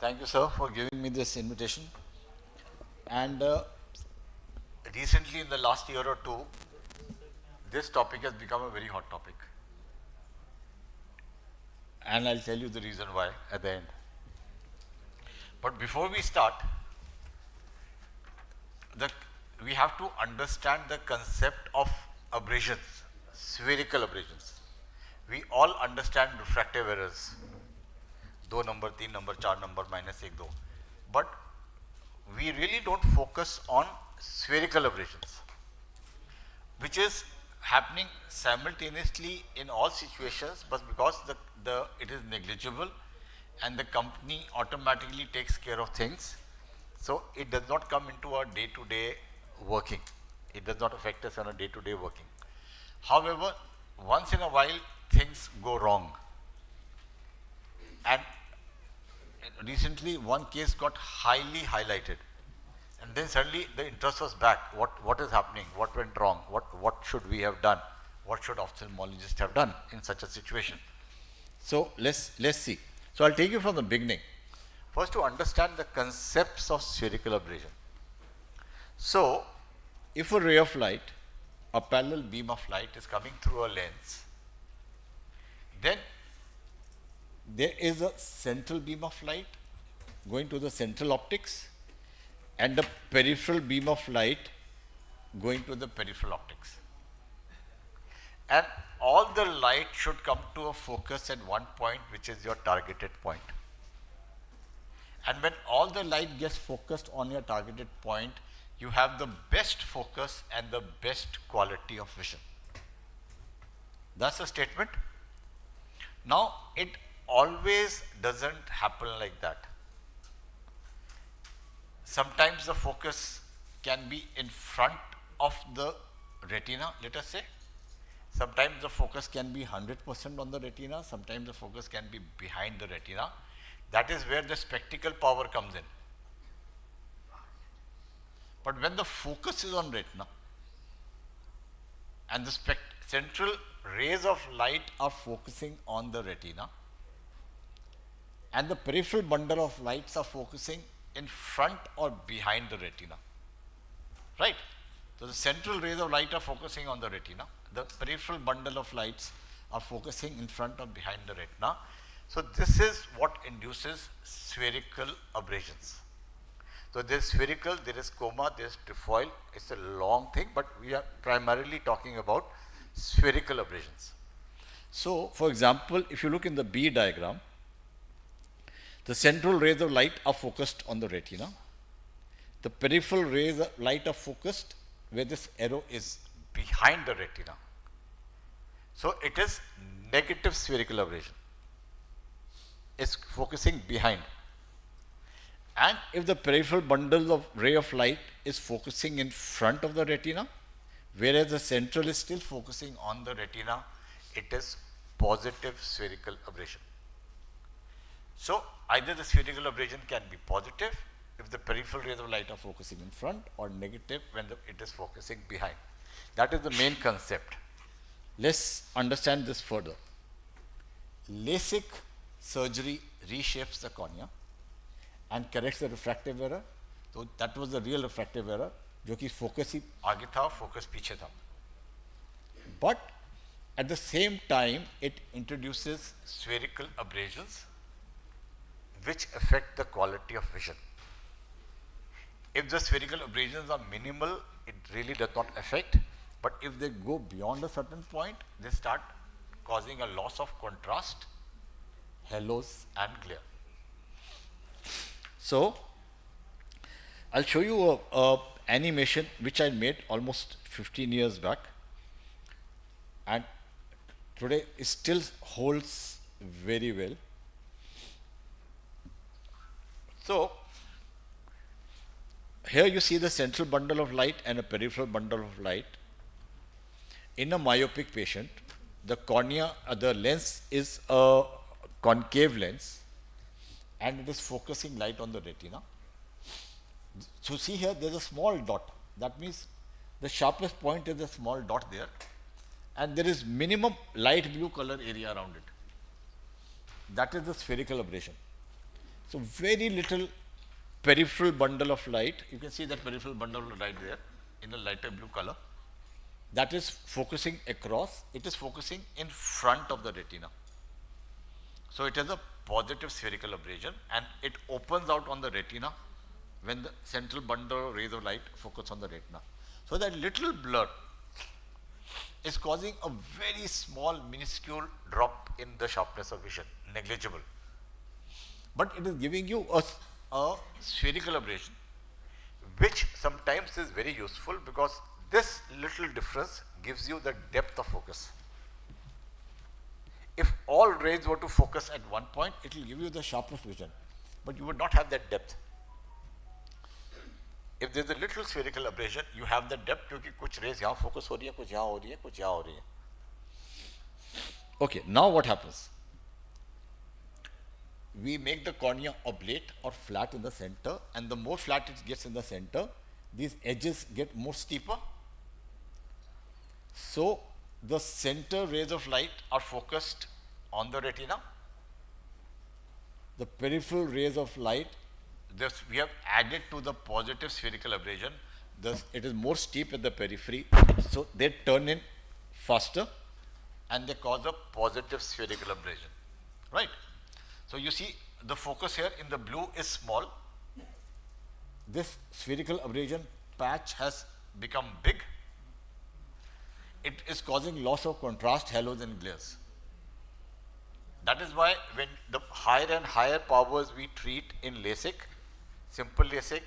Thank you, sir, for giving me this invitation. And recently, in the last year or two, this topic has become a very hot topic. And I'll tell you the reason why at the end. But before we start, the, we have to understand the concept of abrasions, spherical abrasions. We all understand refractive errors. 2 number, 3 number, 4 number, minus 1, 2. But we really don't focus on spherical abrasions, which is happening simultaneously in all situations, but because it is negligible and the company automatically takes care of things, so it does not come into our day-to-day working. It does not affect us on a day-to-day working. However, once in a while things go wrong, and recently one case got highly highlighted, and then suddenly the interest was back. What is happening? What went wrong? What should we have done? What should ophthalmologists have done in such a situation? So let's see. So I'll take you from the beginning. First, to understand the concepts of spherical abrasion. So, if a ray of light, a parallel beam of light is coming through a lens, then there is a central beam of light going to the central optics and the peripheral beam of light going to the peripheral optics. And all the light should come to a focus at one point, which is your targeted point. And when all the light gets focused on your targeted point, you have the best focus and the best quality of vision. That's the statement. Now, it always doesn't happen like that. Sometimes the focus can be in front of the retina, let us say. Sometimes the focus can be 100% on the retina. Sometimes the focus can be behind the retina. That is where the spectacle power comes in. But when the focus is on retina and the central rays of light are focusing on the retina and the peripheral bundle of lights are focusing in front or behind the retina, right? So the central rays of light are focusing on the retina. The peripheral bundle of lights are focusing in front or behind the retina. So this is what induces spherical abrasions. So there is spherical, there is coma, there is trefoil. It's a long thing, but we are primarily talking about spherical abrasions. So, for example, if you look in the B diagram, the central rays of light are focused on the retina. The peripheral rays of light are focused where this arrow is behind the retina. So it is negative spherical abrasion. It's focusing behind. And if the peripheral bundle of ray of light is focusing in front of the retina, whereas the central is still focusing on the retina, it is positive spherical abrasion. So either the spherical abrasion can be positive if the peripheral rays of light are focusing in front, or negative when it is focusing behind. That is the main concept. Let's understand this further. LASIK surgery reshapes the cornea and corrects the refractive error. So that was the real refractive error, जो कि focus ही आगे था, focus पीछे था. But at the same time, it introduces spherical abrasions which affect the quality of vision. If the spherical abrasions are minimal, it really does not affect. But if they go beyond a certain point, they start causing a loss of contrast, halos and glare. So, I'll show you a animation which I made almost 15 years back, and today it still holds very well. So, here you see the central bundle of light and a peripheral bundle of light. In a myopic patient, the cornea, the lens is a concave lens and it is focusing light on the retina. So see here, there is a small dot. That means the sharpest point is a small dot there, and there is minimum light blue color area around it. That is the spherical aberration. So very little peripheral bundle of light. You can see that peripheral bundle of light there in a lighter blue color. That is focusing across. It is focusing in front of the retina. So it has a positive spherical abrasion and it opens out on the retina when the central bundle of rays of light focus on the retina. So that little blur is causing a very small minuscule drop in the sharpness of vision, negligible. But it is giving you a spherical aberration, which sometimes is very useful because this little difference gives you the depth of focus. If all rays were to focus at one point, it will give you the sharpest vision, but you would not have that depth. If there is a little spherical aberration, you have the depth क्योंकि कुछ rays यहाँ focus हो रही है, कुछ यहाँ हो रही है, कुछ यहाँ हो रही है. Okay, now what happens? We make the cornea oblate or flat in the center, and the more flat it gets in the center, these edges get more steeper. So the center rays of light are focused on the retina. The peripheral rays of light, this we have added to the positive spherical aberration. Thus, it is more steep at the periphery, so they turn in faster and they cause a positive spherical aberration, right? So you see the focus here in the blue is small. This spherical aberration patch has become big. It is causing loss of contrast, halos and glares. That is why when the higher and higher powers we treat in LASIK, simple LASIK,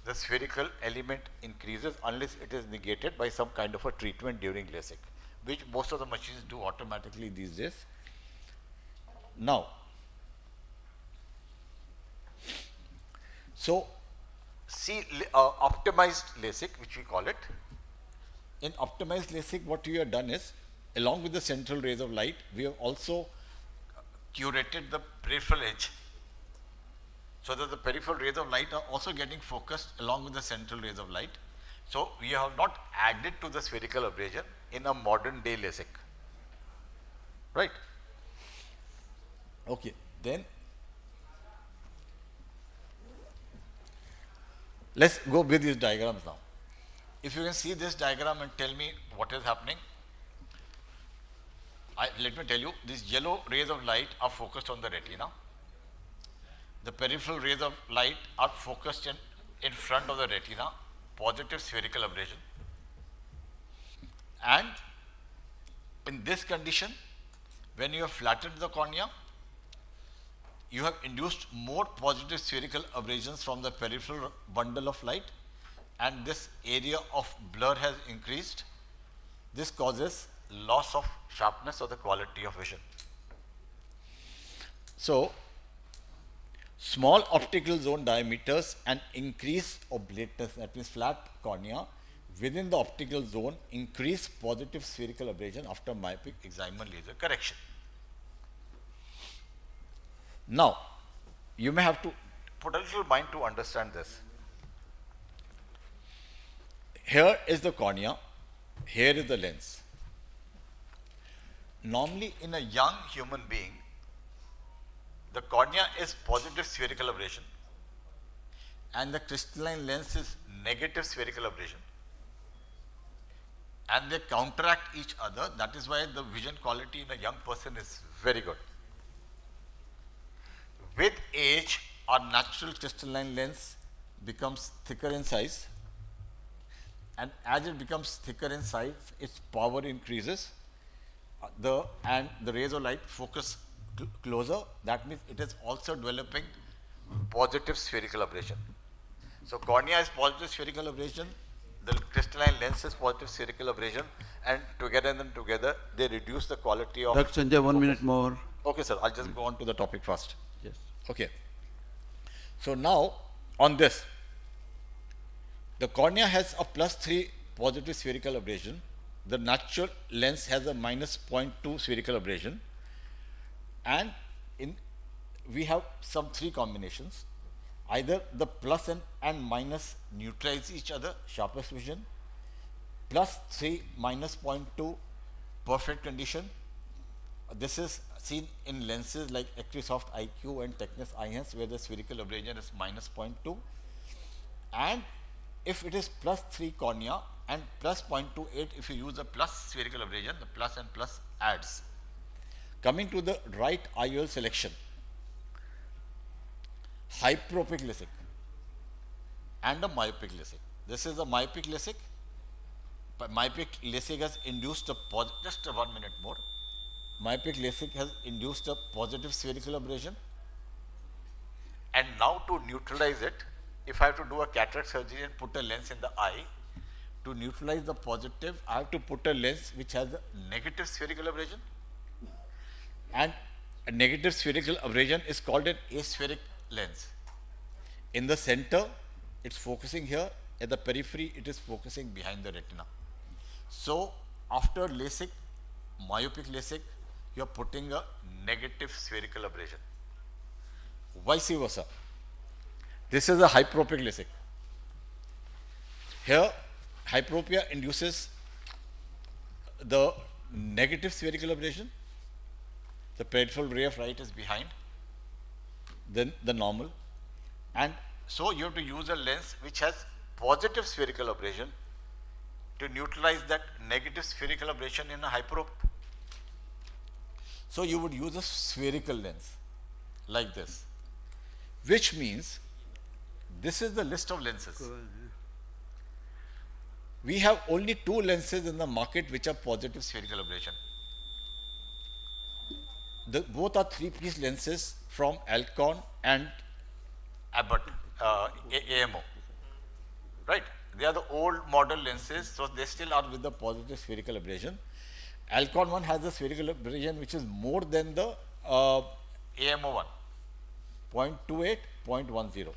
the spherical element increases unless it is negated by some kind of a treatment during LASIK, which most of the machines do automatically these days. Now, so see optimized LASIK, which we call it. In optimized LASIK, what we have done is, along with the central rays of light, we have also curated the peripheral edge, so that the peripheral rays of light are also getting focused along with the central rays of light. So we have not added to the spherical aberration in a modern day LASIK, right? Okay, then let's go with these diagrams now. If you can see this diagram and tell me what is happening. Let me tell you, these yellow rays of light are focused on the retina. The peripheral rays of light are focused in front of the retina, positive spherical aberration. And in this condition, when you have flattened the cornea, you have induced more positive spherical aberrations from the peripheral bundle of light, and this area of blur has increased. This causes loss of sharpness or the quality of vision. So, small optical zone diameters and increased oblateness, that means flat cornea, within the optical zone increase positive spherical aberration after myopic excimer laser correction. Now, you may have to put a little mind to understand this. Here is the cornea, here is the lens. Normally, in a young human being, the cornea is positive spherical aberration and the crystalline lens is negative spherical aberration, and they counteract each other. That is why the vision quality in a young person is very good. With age, our natural crystalline lens becomes thicker in size, and as it becomes thicker in size, its power increases. And the rays of light focus closer. That means it is also developing positive spherical aberration. So cornea is positive spherical aberration, the crystalline lens is positive spherical aberration, and together they reduce the quality of. Dr. Sanjay, 1 minute more. Okay, sir. I'll just go on to the topic first. Yes. Okay. So now on this, the cornea has a +3 positive spherical aberration. The natural lens has a -0.2 spherical aberration, and we have some 3 combinations. Either the plus and minus neutralize each other, sharpest vision, +3 -0.2 perfect condition. This is seen in lenses like Acrisoft IQ and Technis IS where the spherical aberration is minus zero point 0.2, and if it is plus 3 cornea and plus 0.28 if you use the plus spherical aberration, the plus and plus adds. Coming to the right IOL selection, hyperopic LASIK and a myopic LASIK. This is a myopic LASIK. But myopic LASIK has induced a just 1 minute more. Myopic LASIK has induced a positive spherical aberration. And now to neutralize it, if I have to do a cataract surgery and put a lens in the eye, to neutralize the positive, I have to put a lens which has a negative spherical aberration. And a negative spherical aberration is called an aspheric lens. In the center, it's focusing here. At the periphery, it is focusing behind the retina. So, after LASIK, myopic LASIK, you are putting a negative spherical aberration. Vice versa. This is a hyperopic LASIK. Here, hyperopia induces the negative spherical aberration. The peripheral ray of light is behind then the normal, and so you have to use a lens which has positive spherical aberration to neutralize that negative spherical aberration in a hyperop. So you would use a spherical lens like this, which means this is the list of lenses. We have only 2 lenses in the market which are positive spherical aberration. Both are 3-piece lenses from Alcon and Abbott, AMO, right? They are the old model lenses, so they still are with the positive spherical aberration. Alcon one has a spherical aberration which is more than the AMO one, 0.28, 0.10.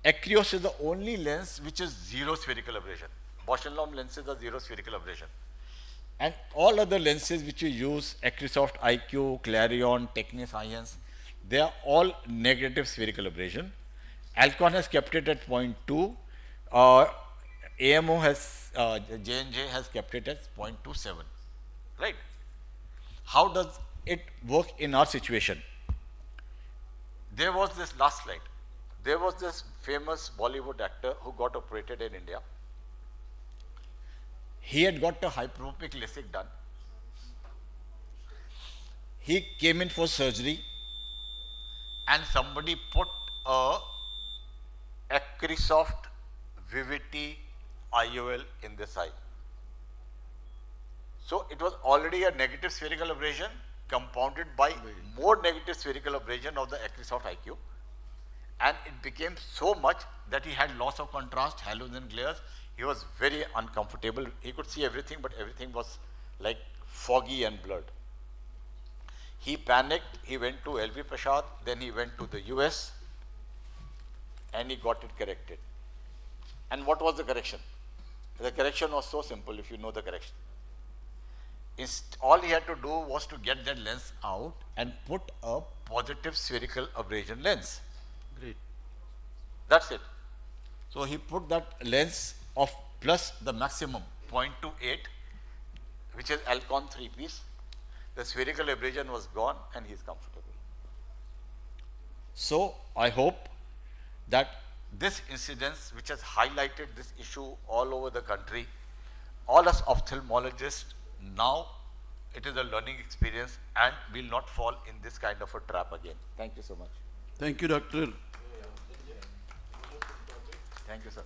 Acryos is the only lens which is 0 spherical aberration. Bosch and Lomb lenses are 0 spherical aberration. And all other lenses which we use, Acrisoft IQ, Clarion, Technis IS, they are all negative spherical aberration. Alcon has kept it at 0.2. AMO has, J&J has kept it at 0.27. Right? How does it work in our situation? There was this last slide. There was this famous Bollywood actor who got operated in India. He had got a hyperopic LASIK done. He came in for surgery and somebody put a Acrisoft Vivity IOL in this eye. So it was already a negative spherical aberration compounded by more negative spherical aberration of the Acrisoft IQ, and it became so much that he had loss of contrast, halogen glares. He was very uncomfortable. He could see everything, but everything was like foggy and blurred. He panicked. He went to LV Prasad, then he went to the US and he got it corrected. And what was the correction? The correction was so simple if you know the correction. All he had to do was to get that lens out and put a positive spherical aberration lens. Great. That's it. So he put that lens of plus the maximum 0.28, which is Alcon 3-piece. The spherical aberration was gone and he is comfortable. So I hope that this incidence, which has highlighted this issue all over the country, all us ophthalmologists, now it is a learning experience and will not fall in this kind of a trap again. Thank you so much. Thank you, Doctor. Thank you, sir.